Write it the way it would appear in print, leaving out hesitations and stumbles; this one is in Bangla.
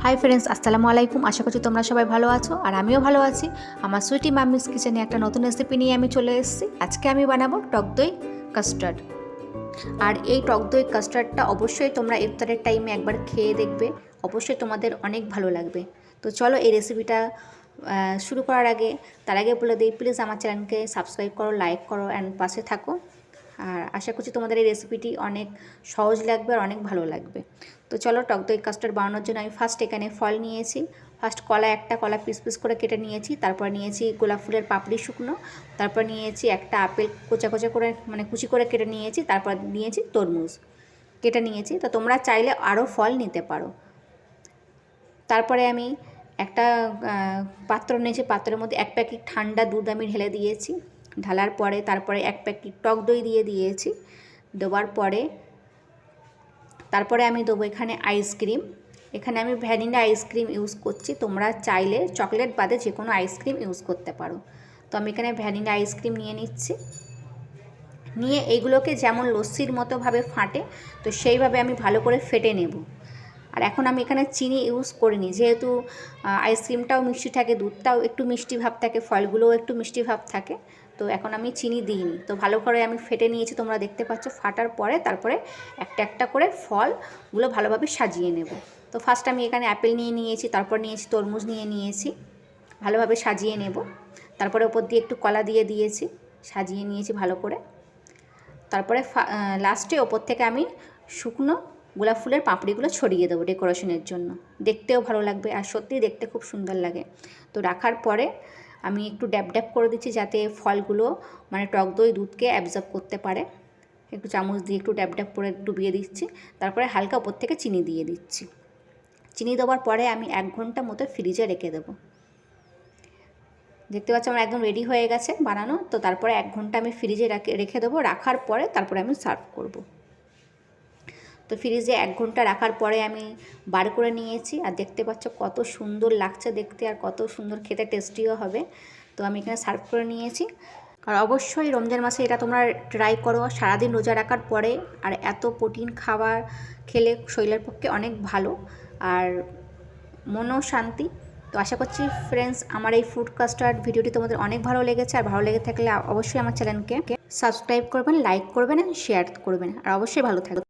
হাই ফ্রেন্ডস, আসসালামু আলাইকুম। আশা করছি তোমরা সবাই ভালো আছো আর আমিও ভালো আছি। আমার সুইটি মাম্মিস কিচেনে একটা নতুন রেসিপি নিয়ে আমি চলে এসেছি। আজকে আমি বানাবো টক দই কাস্টার্ড। আর এই টক দই কাস্টার্ডটা অবশ্যই তোমরা ইফতারের টাইমে একবার খেয়ে দেখবে, অবশ্যই তোমাদের অনেক ভালো লাগবে। তো চলো এই রেসিপিটা শুরু করার আগে তার আগে বলে দিই, প্লিজ আমার চ্যানেলকে সাবস্ক্রাইব করো, লাইক করো অ্যান্ড পাশে থাকো। আর আশা করছি তোমাদের এই রেসিপিটি অনেক সহজ লাগবে আর অনেক ভালো লাগবে। তো চলো টক দই কাস্টার্ড বানানোর জন্য আমি ফার্স্ট এখানে ফল নিয়েছি। ফার্স্ট একটা কলা পিস পিস করে কেটে নিয়েছি। তারপর নিয়েছি গোলাপ ফুলের পাপড়ি শুকনো। তারপর নিয়েছি একটা আপেল কোচা কোচা করে কুচি করে কেটে নিয়েছি। তারপর নিয়েছি তরমুজ কেটে নিয়েছি। তো তোমরা চাইলে আরও ফল নিতে পারো। তারপরে আমি একটা পাত্র নিয়েছি, পাত্রের মধ্যে 1 প্যাকেট ঠান্ডা দুধ আমি ঢেলে দিয়েছি। ঢালার পরে তারপরে 1 প্যাকেট টক দই দিয়ে দিয়েছি। দেওয়ার পরে তারপরে আমি দেবো এখানে আইসক্রিম। এখানে আমি ভ্যানিলা আইসক্রিম ইউজ করছি, তোমরা চাইলে চকলেট বাদে যে কোনো আইসক্রিম ইউজ করতে পারো। তো আমি এখানে ভ্যানিলা আইসক্রিম নিয়ে নিচ্ছি। নিয়ে এইগুলোকে যেমন লস্যির মতোভাবে ফাটে, তো সেইভাবে আমি ভালো করে ফেটে নেব। আর এখন আমি এখানে চিনি ইউজ করিনি, যেহেতু আইসক্রিমটাও মিষ্টি থাকে, দুধটাও একটু মিষ্টি ভাব থাকে, ফলগুলোও একটু মিষ্টি ভাব থাকে। তো এখন আমি চিনি দিইনি। তো ভালো করে আমি ফেটে নিয়েছি, তোমরা দেখতে পাচ্ছ। ফাটার পরে তারপরে একটা একটা করে ফলগুলো ভালোভাবে সাজিয়ে নেব। তো ফার্স্ট আমি এখানে অ্যাপেল নিয়ে নিয়েছি, তারপর নিয়েছি তরমুজ নিয়ে নিয়েছি, ভালোভাবে সাজিয়ে নেব। তারপরে ওপর দিয়ে একটু কলা দিয়ে দিয়েছি, সাজিয়ে নিয়েছি ভালো করে। তারপরে লাস্টে ওপর থেকে আমি শুকনো গোলাপ ফুলের পাপড়িগুলো ছড়িয়ে দেবো ডেকোরেশনের জন্য। দেখতেও ভালো লাগবে আর সত্যিই দেখতে খুব সুন্দর লাগে। তো রাখার পরে আমি একটু ড্যাব ড্যাব করে দিচ্ছি, যাতে ফলগুলো টক দই দুধকে অ্যাবজর্ব করতে পারে। একটু চামচ দিয়ে একটু ড্যাব ড্যাব করে ডুবিয়ে দিচ্ছি। তারপরে হালকা ওপর থেকে চিনি দিয়ে দিচ্ছি। চিনি দেওয়ার পরে আমি 1 ঘন্টা মতো ফ্রিজে রেখে দেবো। দেখতে পাচ্ছ আমার একদম রেডি হয়ে গেছে বানানো। তো তারপরে 1 ঘন্টা আমি ফ্রিজে রেখে দেবো। রাখার পরে তারপরে আমি সার্ভ করব। তো ফ্রিজে 1 ঘন্টা রাখার পরে আমি বার করে নিয়েছি। আর দেখতে পাচ্ছ কত সুন্দর লাগছে দেখতে আর কত সুন্দর খেতে, টেস্টিও হবে। তো আমি এখানে সার্ভ করে নিয়েছি। আর অবশ্যই রমজান মাসে এটা তোমরা ট্রাই করো। সারাদিন রোজা রাখার পরে আর এত প্রোটিন খাবার খেলে শরীরের পক্ষে অনেক ভালো আর মনও শান্তি। তো আশা করছি ফ্রেন্ডস আমার এই ফুড কাস্টার্ড ভিডিওটি তোমাদের অনেক ভালো লেগেছে। আর ভালো লেগে থাকলে অবশ্যই আমার চ্যানেলকে সাবস্ক্রাইব করবেন, লাইক করবেন, শেয়ার করবেন আর অবশ্যই ভালো থাকবেন।